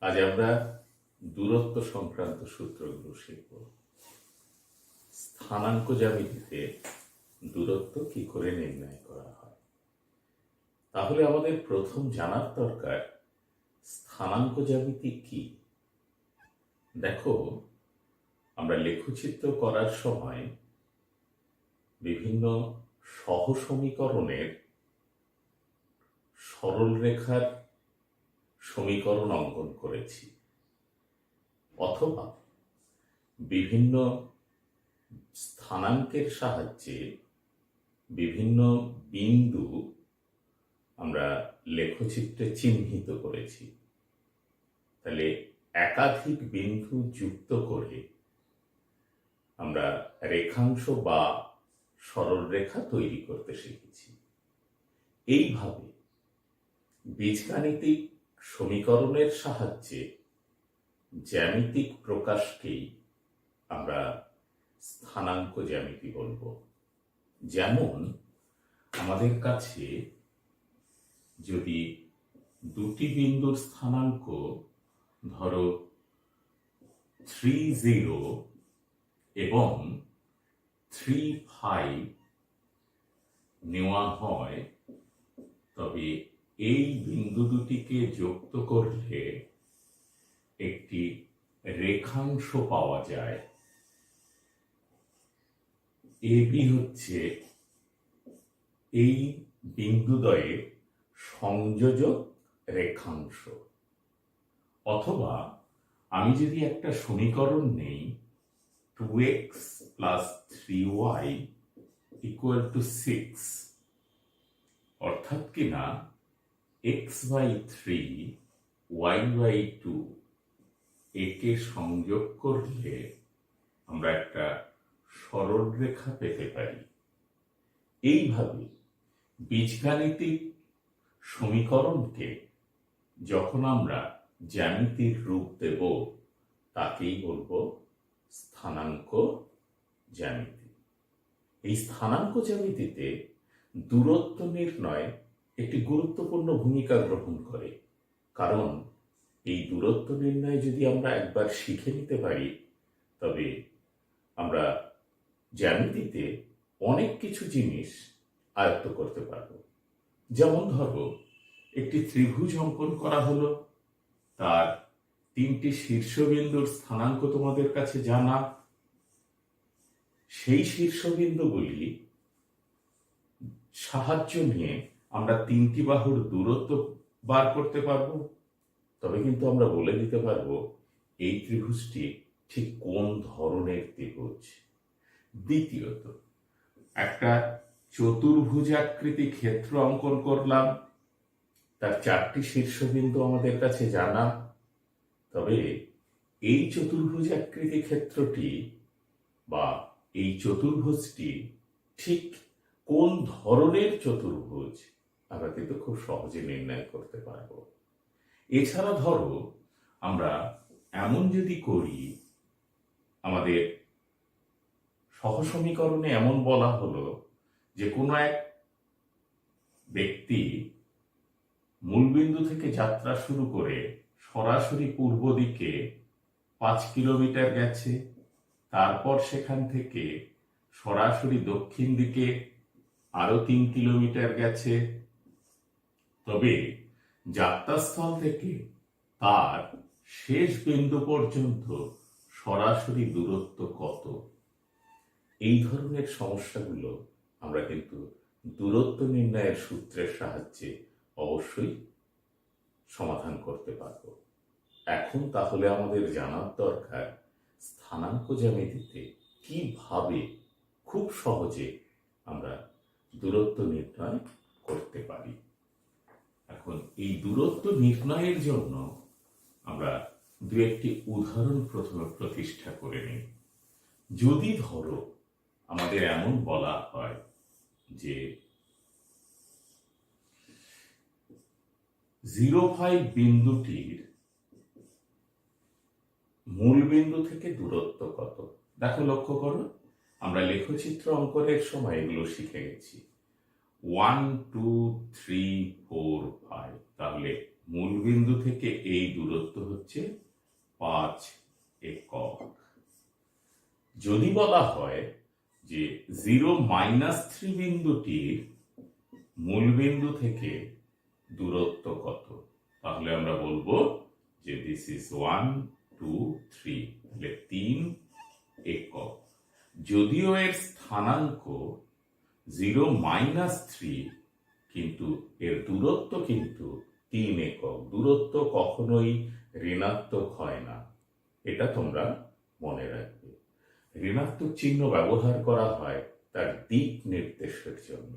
আজ আমরা দূরত্ব সংক্রান্ত সূত্রগুলো শিখব। স্থানাঙ্ক জ্যামিতিতে দূরত্ব কি করে নির্ণয় করা হয়। তাহলে আমাদের প্রথম জানার দরকার স্থানাঙ্ক জ্যামিতি কি। দেখো, আমরা লেখচিত্র করার সময় বিভিন্ন সহসমীকরণের সরল রেখার সমীকরণ অঙ্কন করেছি, অথবা বিভিন্ন স্থানাঙ্কের সাহায্যে বিভিন্ন বিন্দু আমরা লেখচিত্রে চিহ্নিত করেছি। তাহলে একাধিক বিন্দু যুক্ত করে আমরা রেখাংশ বা সরলরেখা তৈরি করতে শিখেছি। এইভাবে বীজগাণিতিক সমীকরণের সাহায্যে জ্যামিতিক প্রকাশকেই আমরা স্থানাঙ্ক জ্যামিতি বলবো। যেমন আমাদের কাছে যদি দুটি বিন্দুর স্থানাঙ্ক ধরো 3, 0 এবং 3, 5 নেওয়া হয়, তবে এই বিন্দু দুটিকে যুক্ত করলে একটি রেখাংশ পাওয়া যায়। এবি হচ্ছে এই বিন্দুদ্বয়ের সংযোজক রেখাংশ। অথবা আমি যদি একটা সমীকরণ নেই 2x + 3y = 6, অর্থাৎ কিনা x/3 y/2 একে সংযোগ করলে আমরা একটা সরল রেখা পেতে পারি। এইভাবে বীজগাণিতিক সমীকরণকে যখন আমরা জ্যামিতির রূপ দেব, তাকেই বলবো স্থানাঙ্ক জ্যামিতি। এই স্থানাঙ্ক জ্যামিতিতে দূরত্ব নির্ণয় একটি গুরুত্বপূর্ণ ভূমিকা গ্রহণ করে, কারণ এই দূরত্ব নির্ণয় যদি আমরা একবার শিখে নিতে পারি, তবে আমরা জ্যামিতিতে অনেক কিছু জিনিস আয়ত্ত করতে পারব। যেমন ধরো, একটি ত্রিভুজ অঙ্কন করা হলো, তার 3টি শীর্ষবিন্দুর স্থানাঙ্ক তোমাদের কাছে জানা। সেই শীর্ষবিন্দুগুলি সাহায্য নিয়ে আমরা 3টি বাহুর দূরত্ব বার করতে পারব। তবে কিন্তু আমরা বলে দিতে পারবো এই ত্রিভুজটি ঠিক কোন ধরনের ত্রিভুজ। দ্বিতীয়ত, একটা চতুর্ভুজাকৃতি ক্ষেত্র অঙ্কন করলাম, তার 4টি শীর্ষবিন্দু আমাদের কাছে জানা। তবে এই চতুর্ভুজাকৃতি ক্ষেত্রটি বা এই চতুর্ভুজটি ঠিক কোন ধরনের চতুর্ভুজ আমরা কিন্তু খুব সহজে নির্ণয় করতে পারব। এছাড়া ধরো, আমরা এমন যদি করি, আমাদের সহসমীকরণে এমন বলা হলো যে কোনো এক ব্যক্তি মূলবিন্দু থেকে যাত্রা শুরু করে সরাসরি পূর্ব দিকে 5 কিলোমিটার গেছে, তারপর সেখান থেকে সরাসরি দক্ষিণ দিকে আরো 3 কিলোমিটার গেছে। তবে যাত্রাস্থল থেকে তার শেষ বিন্দু পর্যন্ত সরাসরি দূরত্ব কত? এই ধরনের সমস্যাগুলো আমরা কিন্তু দূরত্ব নির্ণয়ের সূত্রের সাহায্যে অবশ্যই সমাধান করতে পারব। এখন তাহলে আমাদের জানার দরকার স্থানাঙ্ক জ্যামিতিতে কিভাবে খুব সহজে আমরা দূরত্ব নির্ণয় করতে পারি। এখন এই দূরত্ব নির্ণয়ের জন্য আমরা দু একটি উদাহরণ প্রথমে প্রতিষ্ঠা করে নিই। যদি ধরো আমাদের এমন বলা হয় যে 0,5 বিন্দুটির মূল বিন্দু থেকে দূরত্ব কত? দেখো, লক্ষ্য করো, আমরা লেখচিত্র অঙ্কনের সময় এগুলো শিখে গেছি। 1, 2, 3, 4, 5। তাহলে মূলবিন্দু থেকে এই দূরত্ব হচ্ছে 5 একক। যদি বলা হয় যে 0-3 বিন্দুটির মূলবিন্দু থেকে দূরত্ব কত, তাহলে আমরা বলবো যে দিস ইজ 1, 2, 3, তাহলে 3 একক। যদিও এর স্থানাঙ্ক 0-3, কিন্তু এর দূরত্ব কিন্তু 3 একক। দূরত্ব কখনোই ঋণাত্মক হয় না, এটা তোমরা মনে রাখবে। ঋণাত্মক চিহ্ন ব্যবহার করা হয় তার দিক নির্দেশের জন্য।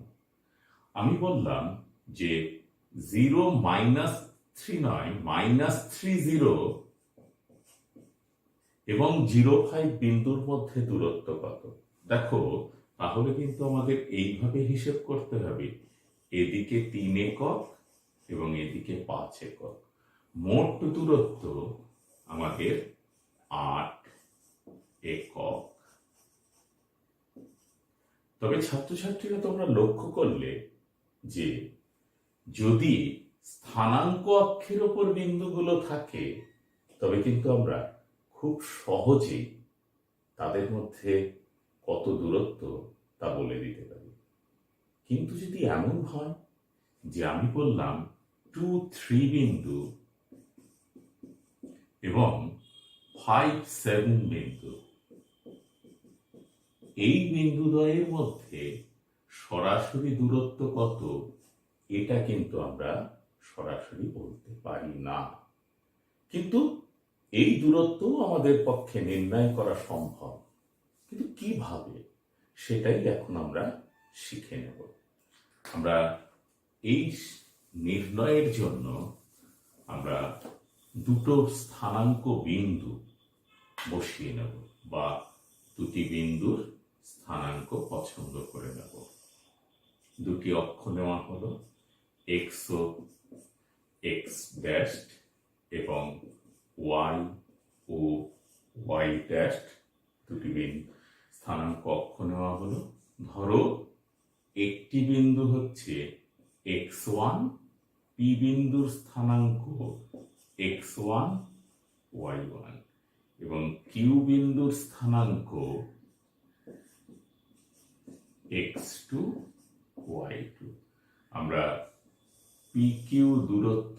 আমি বললাম যে 0-3 নয়, -30 এবং 05 বিন্দুর মধ্যে দূরত্ব কত। দেখো, তাহলে কিন্তু আমাদের এইভাবে হিসেব করতে হবে, এদিকে 3 একক এবং এদিকে 5 একক। মোট দূরত্ব আমাদের 8 একক। তবে ছাত্রছাত্রীরা তোমরা লক্ষ্য করলে যে যদি স্থানাঙ্ক অক্ষের ওপর বিন্দুগুলো থাকে তবে কিন্তু আমরা খুব সহজেই তাদের মধ্যে কত দূরত্ব তা বলে দিতে পারি। কিন্তু যদি এমন হয় যে আমি বললাম 2-3 বিন্দু এবং 5-7 বিন্দু, এই বিন্দুদ্বয়ের মধ্যে সরাসরি দূরত্ব কত, এটা কিন্তু আমরা সরাসরি বলতে পারি না। কিন্তু এই দূরত্ব আমাদের পক্ষে নির্ণয় করা সম্ভব। কিন্তু কিভাবে, সেটাই এখন আমরা শিখে নেব। আমরা এই নির্ণয়ের জন্য আমরা দুটো স্থানাঙ্ক বিন্দু বসিয়ে নেব, বা দুটি বিন্দুর স্থানাঙ্ক পছন্দ করে নেব। দুটি অক্ষ নেওয়া হলো এক্স ও এক্স ড্যাশ এবং ওয়াই ও ওয়াই ড্যাশ, দুটি স্থানাঙ্ক অক্ষ নেওয়া হলো। ধরো একটি বিন্দু হচ্ছে x1, পি বিন্দুর স্থানাঙ্ক x1, y1 এবং কিউ বিন্দুর স্থানাঙ্ক x2, y2। আমরা PQ দূরত্ব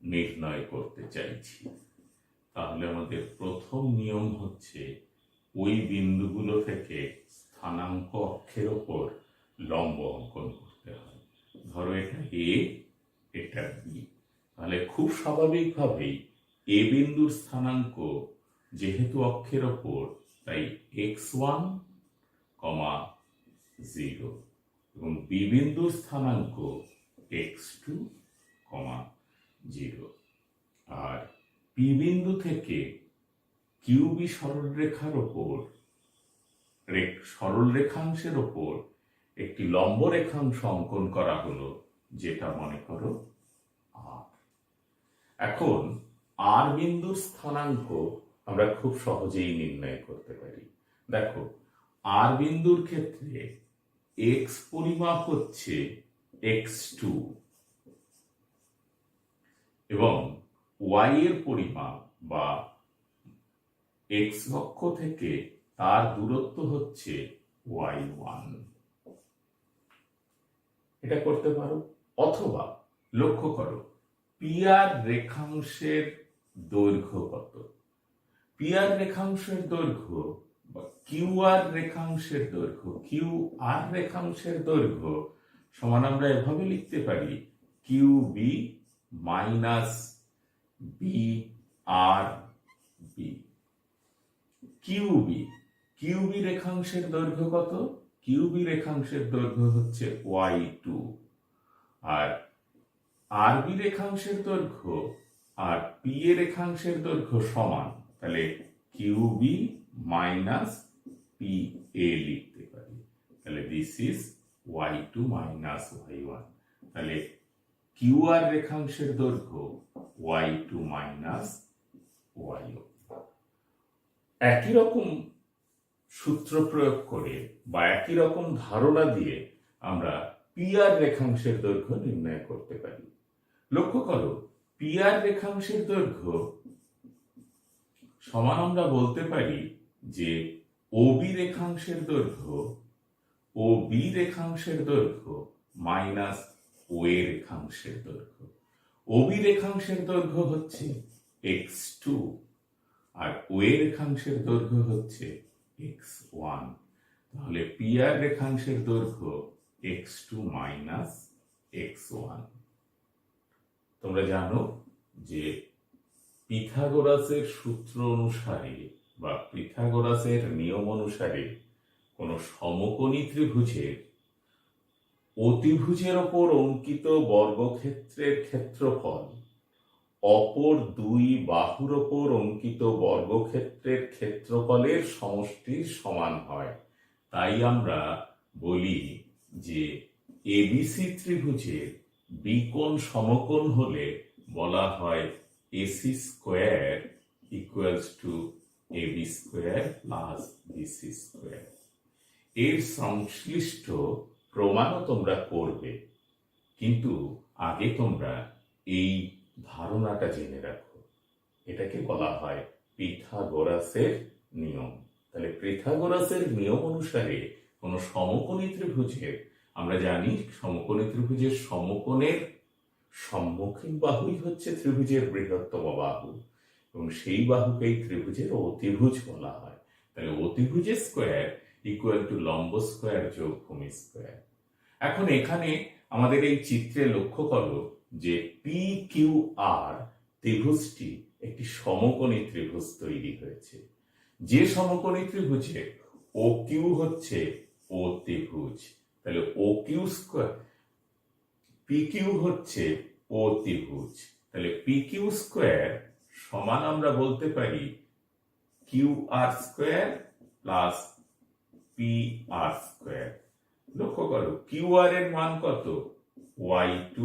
নির্ণয় করতে চাইছি। তাহলে আমাদের প্রথম নিয়ম হচ্ছে ওই বিন্দুগুলো থেকে স্থানাঙ্ক অক্ষের ওপর লম্ব অঙ্কন করতে হয়। ধরো এটা A, এটা B, তাহলে খুব স্বাভাবিকভাবেই এ বিন্দুর স্থানাঙ্ক যেহেতু অক্ষের ওপর, তাই x1, 0 এবং বি বিন্দুর স্থানাঙ্ক x2, 0। আর পি বিন্দু থেকে কিউবি সরলরেখার ওপর, সরলরেখাংশের ওপর একটি লম্ব রেখাংশ অঙ্কন করা হলো, যেটা মনে করো আর। এখন আর বিন্দুর স্থানাঙ্ক আমরা খুব সহজেই নির্ণয় করতে পারি। দেখো, আর বিন্দুর ক্ষেত্রে এক্স পরিমাপ হচ্ছে x2 এবং ওয়াই এর পরিমাপ বা এক্স অক্ষ থেকে তার দূরত্ব হচ্ছে y1। এটা করতে পারো। অথবা লক্ষ্য করো, পিআর রেখাংশের দৈর্ঘ্য কত। পিআর রেখাংশের দৈর্ঘ্য বা কিউআর রেখাংশের দৈর্ঘ্য, কিউআর রেখাংশের দৈর্ঘ্য সমান আমরা এভাবে লিখতে পারি কিউবি মাইনাস বিআর বি। কিউবি রেখাংশের দৈর্ঘ্য কত? কিউবি রেখাংশের দৈর্ঘ্য হচ্ছে y2, আর আরবি রেখাংশের দৈর্ঘ্য আর পি এ রেখাংশের দৈর্ঘ্য সমান, তাহলে কিউবি মাইনাস পি এ লিখতে পারি। তাহলে this is y2 minus y1। তাহলে কিউআর রেখাংশের দৈর্ঘ্য y2 মাইনাস y1। একই রকম সূত্র প্রয়োগ করে বা একই রকম ধারণা দিয়ে আমরা পিআর রেখাংশের দৈর্ঘ্য নির্ণয় করতে পারি। লক্ষ্য করো, পি আর রেখাংশের দৈর্ঘ্য সমান আমরা বলতে পারি যে ওবি রেখাংশের দৈর্ঘ্য ও বি রেখাংশের দৈর্ঘ্য মাইনাস ও এ রেখাংশের দৈর্ঘ্য। ওবি রেখাংশের দৈর্ঘ্য হচ্ছে x2 আর ও এ রেখাংশের দৈর্ঘ্য হচ্ছে x1। তাহলে পি আর রেখাংশের দৈর্ঘ্য x2 মাইনাস x1। তোমরা জানো যে পিথাগোরাসের সূত্র অনুসারে বা পিথাগোরাসের নিয়ম অনুসারে কোন সমকোণী ত্রিভুজের অতিভুজের ওপর অঙ্কিত বর্গক্ষেত্রের ক্ষেত্রফল অপর দুই বাহুর ওপর অঙ্কিত বর্গক্ষেত্রের ক্ষেত্রফলের সমষ্টির সমান হয়। তাই আমরা বলি যে এবিসি ত্রিভুজের বিকোণ সমকোণ হলে বলা হয় AC square equals to AB square plus BC square. এর সংশ্লিষ্ট প্রমাণও তোমরা করবে, কিন্তু আগে তোমরা এই ধারণাটা জেনে রাখো, এটাকে বলা হয় পিথাগোরাসের নিয়ম। তাহলে পিথাগোরাসের নিয়ম অনুসারে কোন সমকোণী ত্রিভুজের, আমরা জানি সমকোণী ত্রিভুজের সমকোণের সম্মুখীন বাহুই হচ্ছে ত্রিভুজের বৃহত্তম বাহু, এবং সেই বাহুকেই ত্রিভুজের অতিভুজ বলা হয়। তাহলে অতিভুজের স্কোয়ার ইকুয়াল টু লম্ব স্কোয়ার যোগ ভূমি স্কোয়ার। এখন এখানে আমাদের এই চিত্রে লক্ষ্য করো যে পি কিউ আর ত্রিভুজটি একটি সমকোণী ত্রিভুজ তৈরি হয়েছে। যে সমকোণী ত্রিভুজে ও কিউ হচ্ছে অতিভুজ, তাহলে O Q square P Q হচ্ছে অতিভুজ। তাহলে পি কিউ স্কোয়ার সমান আমরা বলতে পারি Q R square plus P R square. লক্ষ্য করো কিউ আর এর মান কত, y2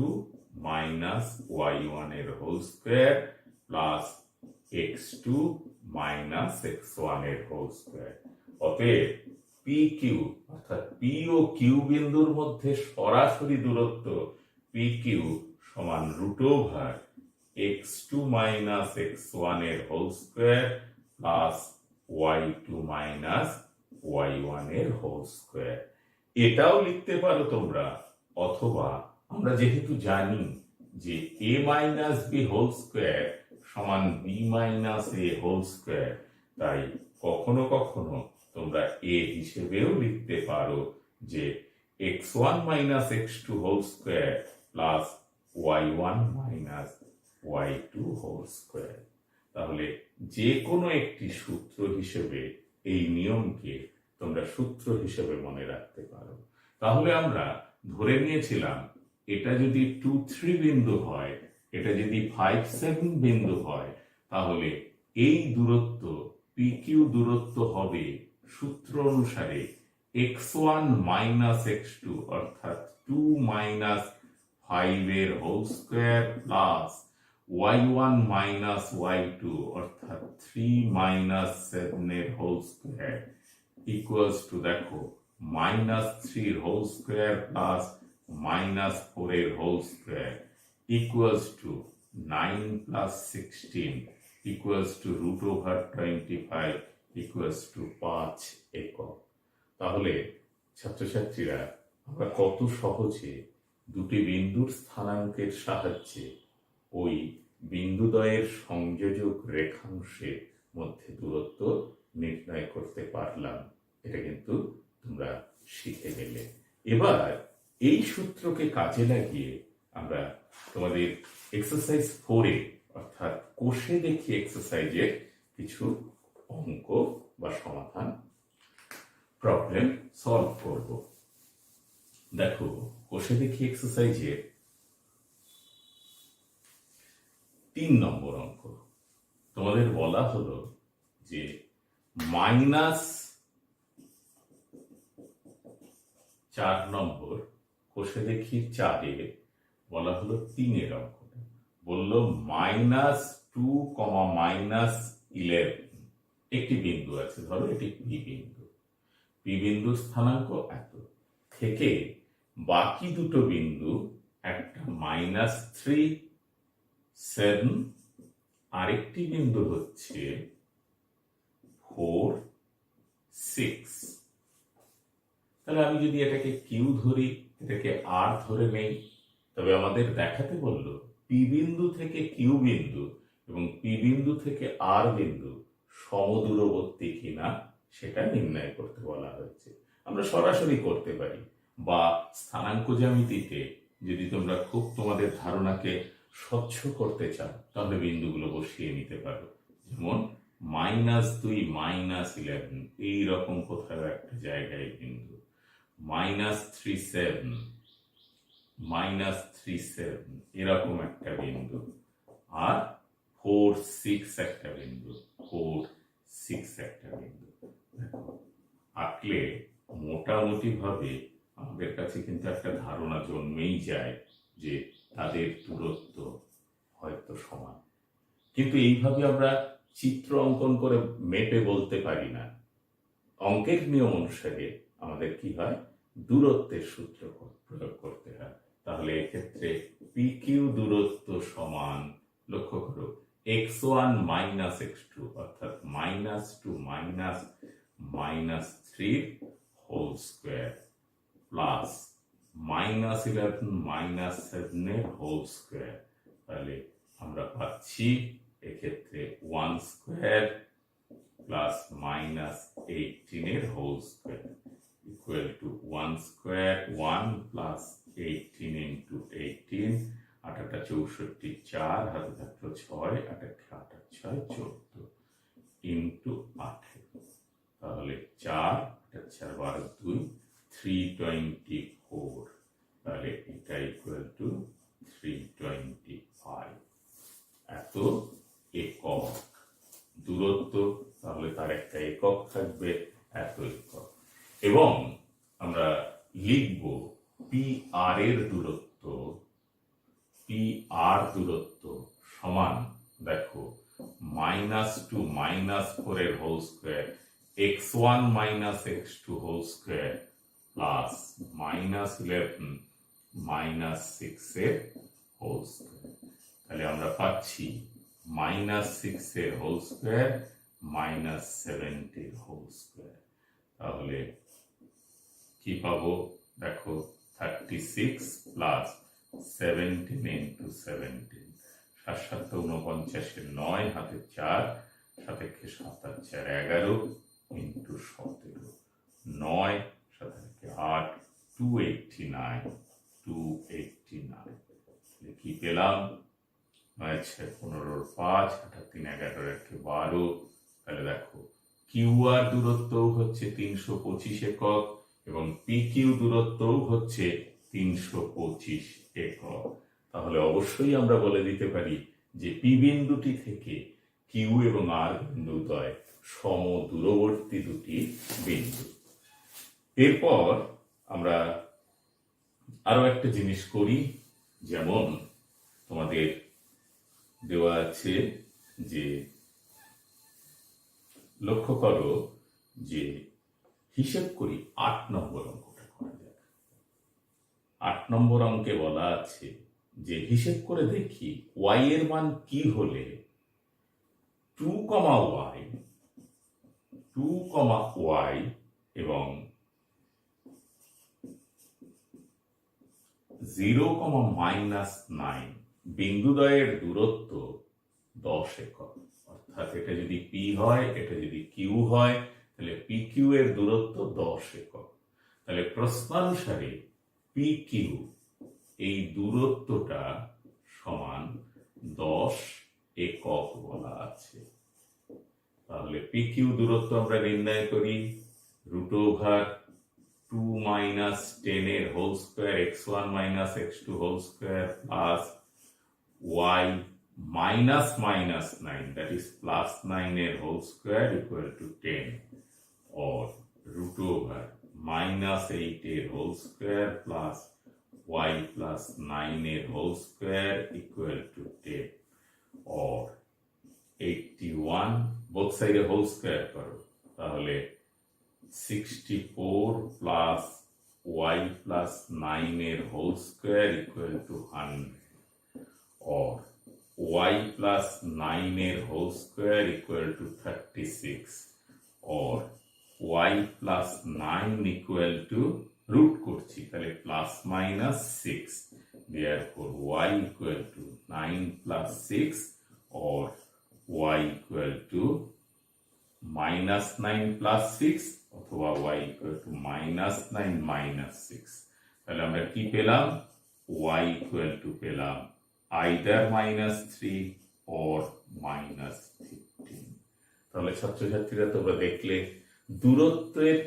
মাইনাস y1 এর whole square plus x2 minus x1 এর হোল স্কোয়ার। অতএব পি কিউ অর্থাৎ পি ও কিউ বিন্দুর মধ্যে সরাসরি দূরত্ব পি কিউ সমান root over x2 minus x1 এর whole square plus y2 minus y1 এর হোল স্কোয়ার। এটাও লিখতে পারো তোমরা, অথবা আমরা যেহেতু জানি যে a minus B whole square সমান B minus A whole square, তাই কখনো কখনো তোমরা a হিসেবেও লিখতে পারো যে x1 minus x2 whole square plus y1 minus y2 whole square. তাহলে যে কোনো একটি সূত্র হিসেবে এই নিয়মকে তোমরা সূত্র হিসেবে মনে রাখতে পারো। তাহলে আমরা ধরে নিয়েছিলাম এটা যদি 2-3 বিন্দু হয়, এটা যদি 5-7 বিন্দু হয়, তাহলে এই দূরত্ব পি কিউ দূরত্ব হবে সূত্র অনুসারে x1 মাইনাস x2 অর্থাৎ 2 মাইনাস 5 এর whole square plus y1 minus y2 অর্থাৎ 3 মাইনাস 7 এর হোল স্কোয়ার ইকুয়ালস টু, দেখো, মাইনাস 3 এর হোল স্কোয়ার প্লাস মাইনাস 4 এর whole square equals to 9 plus 16 equals to root over 25 equals to 5 একক। তাহলে ছাত্রছাত্রীরা আমরা কত সহজে দুটি বিন্দুর স্থানাঙ্কের সাহায্যে ওই বিন্দুদ্বয়ের সংযোজক রেখাংশের মধ্যে দূরত্ব নির্ণয় করতে পারলাম, এটা কিন্তু তোমরা শিখে গেলে। এবার এই সূত্রকে কাজে লাগিয়ে আমরা তোমাদের এক্সারসাইজ 4-এ অর্থাৎ কোষে দেখি এক্সারসাইজের কিছু অঙ্ক বা সমাধান প্রবলেম সলভ করব। দেখো, কোষে দেখি এক্সারসাইজের 3 নম্বর অঙ্ক। তোমাদের বলা হলো যে -4 নম্বর কোষে দেখি 4-এ বলা হলো 3-এর অঙ্কটা। বললো -2, -11 একটি বিন্দু আছে, ধরো এটি পি বিন্দু। পি বিন্দুর স্থানাঙ্ক এত থেকে বাকি দুটো বিন্দু, একটা -3 7, আরেকটি বিন্দু হচ্ছে 4, 6। তাহলে আমি যদি এটাকে কিউ ধরি, এটাকে আর ধরে নেই, তবে আমাদের দেখাতে বলল পি বিন্দু থেকে কিউ বিন্দু এবং পি বিন্দু থেকে আর বিন্দু সমদূরবর্তী কিনা সেটা নির্ণয় করতে বলা হয়েছে। আমরা সরাসরি করতে পারি, বা স্থানাঙ্ক জ্যামিতিতে যদি তোমরা খুব তোমাদের ধারণাকে স্বচ্ছ করতে চাও তাহলে বিন্দুগুলো বসিয়ে নিতে পারো। যেমন -2, -11, এইরকম কোথাও একটা জায়গায় বিন্দু, -3, 7, এরকম একটা বিন্দু, আর 4, 6 একটা বিন্দু, 4, 6 একটা বিন্দু। দেখো, আঁকলে মোটামুটি ভাবে আমাদের কাছে কিন্তু একটা ধারণা জন্মেই যায় যে তাদের দূরত্ব হয়তো সমান, কিন্তু এইভাবে আমরা চিত্র অঙ্কন করে মেপে বলতে পারি না। অঙ্কের নিয়ম অনুসারে আমাদের কি হয়, দূরত্বের সূত্র প্রয়োগ করতে হয়। তাহলে এক্ষেত্রে পি কিউ দূরত্ব সমান, লক্ষ্য করো, x1 মাইনাস x2, অর্থাৎ -2 -3 whole square plus -11 -7 whole square. তাহলে আমরা পাচ্ছি এক্ষেত্রে 1 square plus -18 whole square equal to 1 square, 1 plus 18 into 18, 8 64, 4 হাতে থাকলো 6, 8 8 6 14 ইন্টু 18। তাহলে 4 8 4 12 2, 324। তাহলে এটা ইকুয়াল টু 325। এত একক দূরত্ব, তাহলে তার একটা একক থাকবে, এত একক। এবং আমরা লিখব পি আর এর দূরত্ব, পি আর দূরত্ব সমান, দেখো, -2 -4 এর whole square, x1 x2 whole square plus -11 -6 এর হোল স্কোয়ার। তাহলে আমরা পাচ্ছি -6 এর হোল স্কোয়ার -70 এর হোল স্কোয়ার। তাহলে কি পাবো, দেখো, 36 প্লাস 17 ইন্টু 17, 7 7 49, 9 হাতে 4, 7 7 4 11 ইন্টু 17, 9 7 8, 289, 289। কি পেলাম, 9 6 15 5, 8 3 11 12। তাহলে দেখো, কিউ আর দূরত্ব হচ্ছে 325 একক এবং পি কিউ দূরত্ব হচ্ছে 325 একক। তাহলে অবশ্যই আমরা বলে দিতে পারি যে পি বিন্দুটি থেকে কিউ এবং আর বিন্দুদ্বয় সমদূরবর্তী দুটি বিন্দু। এরপর আমরা আরো একটা জিনিস করি, যেমন তোমাদের দেওয়া আছে যে, লক্ষ্য করো যে হিসেব করি 8 নম্বর অঙ্কটা করা যাক। 8 নম্বর অঙ্কে বলা আছে যে হিসেব করে দেখি y এর মান কি হলে 2, y এবং 0, -9 বিন্দুদ্বয়ের দূরত্ব 10 একক। অর্থাৎ এটা যদি পি হয়, এটা যদি কিউ হয়, তাহলে পি কিউ এর দূরত্ব 10 একক। তাহলে প্রশ্নানুসারে পি কিউ এই দূরত্বটা সমান 10 একক বলা আছে। তাহলে পি কিউ দূরত্ব আমরা নির্ণয় করি √2 -10 এর whole square, x1 x2 whole square plus y -9, that is +9 এর whole square equal to 10, or √-8 এর হোল স্কোয়ার প্লাস y +9 এর whole square equal to 10, or 81, both সাইডে হোল স্কোয়ার করো, তাহলে 64 প্লাস y +9 এর whole square equal to 100, or y plus 9 এর whole square equal to 36 or y plus 9 equal to root করছি তাহলে plus minus 6, therefore y equal to 9 plus 6 or y equal to minus 9 plus 6 অথবা y equal to minus 9 minus 6, তাহলে আমরা কি পেলাম? y equal to পেলাম either minus 3 or minus 15। তাহলে ছাত্রছাত্রীরা তোমরা দেখলে দূরত্বের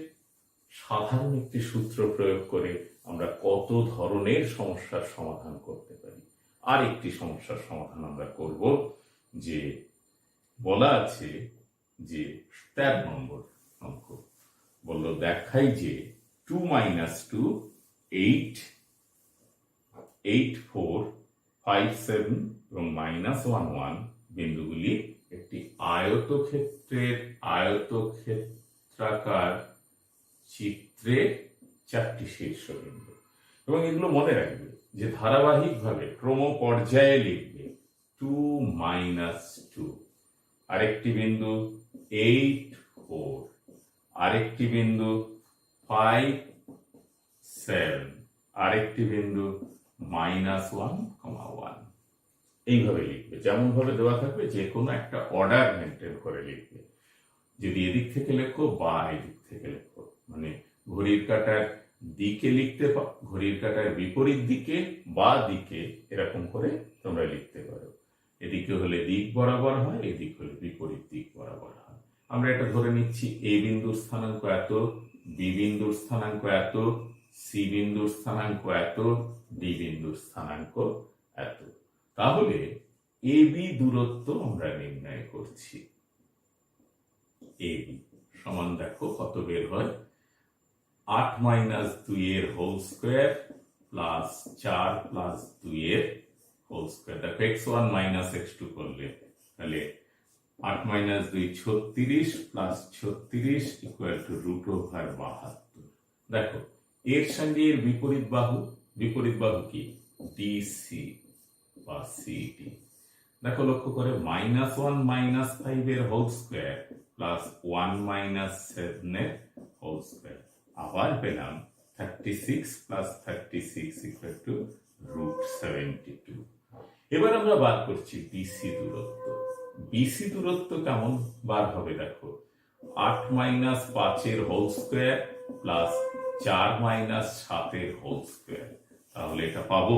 সাধারণ একটি সূত্র প্রয়োগ করে আমরা কত ধরনের সমস্যার সমাধান করতে পারি। আর একটি সমস্যার সমাধান আমরা করব, যে বলা আছে যে 13 নম্বর অঙ্ক বলল দেখাই যে 2 minus 2 8 8 4 5 7 এবং -1 1 বিন্দুগুলি একটি আয়তক্ষেত্রাকার চিত্রে 4টি শীর্ষবিন্দু, এবং এগুলো মনে রাখবে যে ধারাবাহিকভাবে ক্রম পর্যায়ে লিখবে 2 minus 2, আরেকটি বিন্দু 8 4, আরেকটি বিন্দু 5 7, আরেকটি বিন্দু -1 1, এইভাবে লিখবে। যেমন ভাবে দেওয়া থাকবে যে কোনো একটা অর্ডার মেনটেন করে লিখবে। যদি এদিক থেকে লেখো বা এদিক থেকে লেখো, মানে ঘড়ির কাঁটার দিকে লিখতে, ঘড়ির কাঁটার বিপরীত দিকে বা দিকে, এরকম করে তোমরা লিখতে পারো। এদিকে হলে দিক বরাবর হয়, এদিক হলে বিপরীত দিক বরাবর হয়। আমরা এটা ধরে নিচ্ছি এ বিন্দুর স্থানাঙ্ক এত, বি বিন্দুর স্থানাঙ্ক এত, সি বিন্দুর স্থানাঙ্ক এত, ডি বিন্দুর স্থানাঙ্ক এত। তাহলে এ বি দূরত্ব আমরা নির্ণয় করছি। এ বি সমান দেখো কত বের হয়, 8 minus 2 এর হোল স্কোয়ার প্লাস 4 প্লাস 2 এর হোল স্কোয়ার। দেখো x1 মাইনাস x2 করলে তাহলে 8 minus 2 36 প্লাস 36 ইকুয়াল টু √72। দেখো এর সঙ্গে এর বিপরীত বাহু কি? ডিসি বা সিডি। দেখো লক্ষ্য করে -1 minus 5 এর হোল স্কোয়ার প্লাস 1 minus 7 এর হোল স্কোয়ার, আবার পেলাম 36 প্লাস 36 ইকুয়াল টু √72। এবার আমরা বার করছি বিসি দূরত্ব। বিসি দূরত্ব কেমন বার হবে? দেখো 8 minus 5 এর হোল স্কোয়ার প্লাস 4 minus 7 এর হোল স্কোয়ার, তাহলে এটা পাবো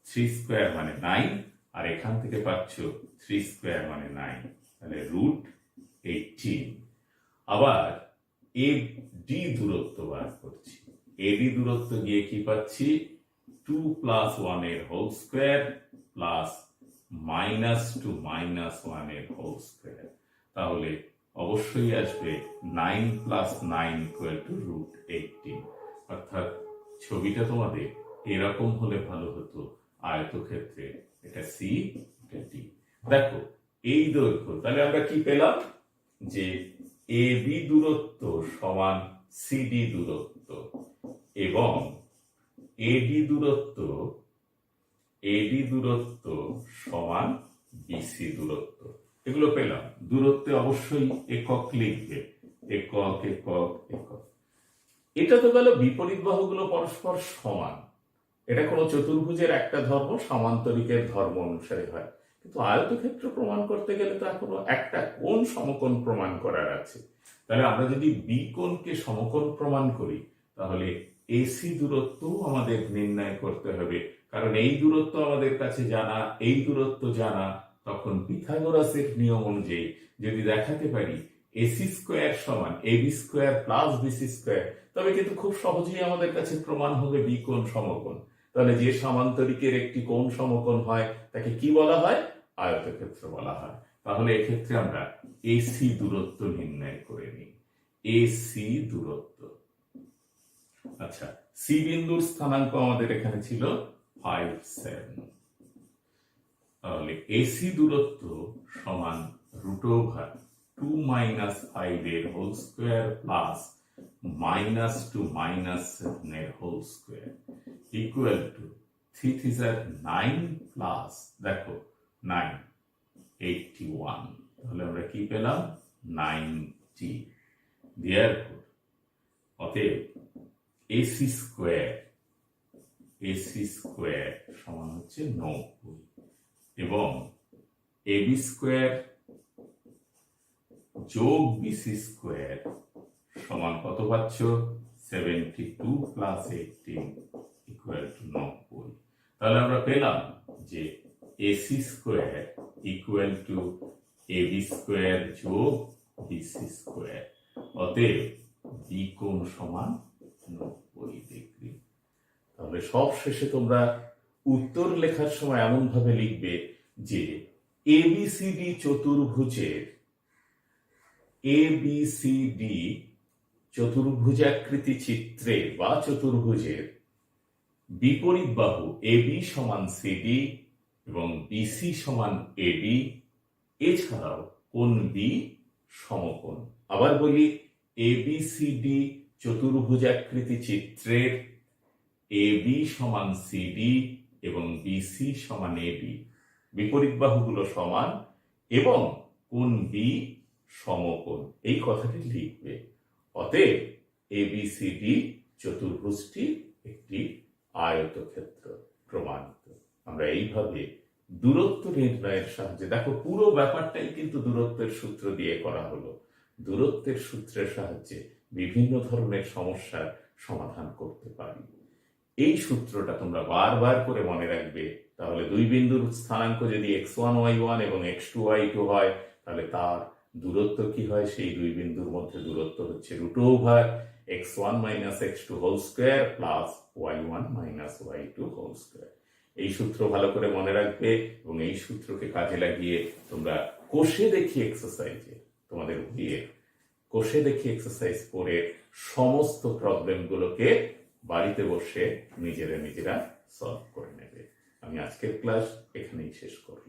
3 স্কোয়ার মানে 9, আর এখান থেকে পাচ্ছ 3 স্কোয়ার মানে 9, তাহলে √18। আবার এডি দূরত্ব বার করছি। এডি দূরত্ব গিয়ে কি পাচ্ছি? 2 plus 1 এর হোল স্কোয়ার প্লাস -2 minus 1 এর হোল স্কোয়ার, তাহলে অবশ্যই আসবে 9 plus 9 ইকুয়াল টু √18। অর্থাৎ ছবিটা তোমাদের এরকম হলে ভালো হতো, আয়তক্ষেত্রে এটা সি, এটা ডি। দেখো এই দৈর্ঘ্য, তাহলে আমরা কি পেলাম? যে এ বি দূরত্ব সমান সিডি দূরত্ব এবং এডি দূরত্ব সমান বিসি দূরত্ব, এগুলো পেলাম। দূরত্বে অবশ্যই একক লিখবে, একক একক একক। এটা তো গেল বিপরীত বাহুগুলো পরস্পর সমান, এটা কোনো চতুর্ভুজের একটা ধর্ম সামান্তরিকের ধর্ম অনুসারে হয়। কিন্তু আয়তক্ষেত্র প্রমাণ করতে গেলে তো এখনো একটা কোণ সমকোণ প্রমাণ করার আছে। তাহলে আমরা যদি বি কোণকে সমকোণ প্রমাণ করি, তাহলে এসি দূরত্ব আমাদের নির্ণয় করতে হবে, কারণ এই দূরত্ব আমাদের কাছে জানা, এই দূরত্ব জানা। তখন পিথাগোরাসের নিয়ম অনুযায়ী যদি দেখাতে পারি এসি স্কোয়ার সমান AB square plus BC square, তবে কিন্তু খুব সহজেই আমাদের কাছে প্রমাণ হবে বি কোণ সমকোণ। তাহলে যে সামান্তরিকের একটি কোণ সমকোণ হয় তাকে কি বলা হয়? আয়তক্ষেত্র বলা হয়। তাহলে এক্ষেত্রে আমরা এসি দূরত্ব নির্ণয় করে নিই। এসি দূরত্ব, আচ্ছা সি বিন্দুর স্থানাঙ্ক আমাদের এখানে ছিল 5 7, তাহলে এসি দূরত্ব সমান √2 minus 5 এর হোল স্কোয়ার প্লাস -2 minus 7 এর whole square equal to 3 9 plus, দেখো 81, তাহলে আমরা কি পেলাম 90। দেয়ারফর অতএব এসি স্কোয়ার সমান হচ্ছে 90 এবং এবি স্কোয়ার যোগ বিসি স্কোয়ার সমান কত পাচ্ছ 72 প্লাস 18 ইকুয়াল টু 90। তাহলে আমরা পেলাম যে AC square equal to AB square যোগ বিসি স্কোয়ার। অতএব বি কোণ সমান 90 ডিগ্রি। তাহলে সব শেষে তোমরা উত্তর লেখার সময় এমন ভাবে লিখবে যে এবিসিডি চতুর্ভুজাকৃতি চিত্রে বা চতুর্ভুজের বিপরীত বাহু এবি সমান সিডি এবং বিসি সমান এডি, এছাড়াও কোণ বি সমকোণ। আবার বলি, এবিসিডি চতুর্ভুজাকৃতি চিত্রের এবি সমান সিডি এবং বিসি সমান এডি, বিপরীত বাহুগুলো সমান এবং কোণ বি সমকোণ, এই কথাটি লিখবে। অতএব এবিসিডি চতুর্ভুজটি একটি আয়তক্ষেত্র প্রমাণিত। আমরা এইভাবে দূরত্ব নির্ণয়ের সাহায্যে, দেখো পুরো ব্যাপারটাই কিন্তু দূরত্বের সূত্র দিয়ে করা হলো, দূরত্বের সূত্রের সাহায্যে বিভিন্ন ধরনের সমস্যার সমাধান করতে পারি। এই সূত্রটা তোমরা বারবার করে মনে রাখবে। তাহলে দুই বিন্দুর স্থানাঙ্ক যদি x1 y1 এবং x2 y2 হয়, তাহলে তার দূরত্ব কি হয়, সেই দুই বিন্দুর মধ্যে দূরত্ব হচ্ছে √ওভার x1 - x2 whole square plus y1 - y2 whole square. এই সূত্র ভালো করে মনে রাখবে এবং এই সূত্রকে কাজে লাগিয়ে তোমরা কোষে দেখি এক্সারসাইজে, তোমাদের বইয়ের কোষে দেখি এক্সারসাইজ করে সমস্ত প্রবলেমগুলোকে বাড়িতে বসে নিজেরা সলভ করে নেবে। আমি আজকের ক্লাস এখানেই শেষ করলাম।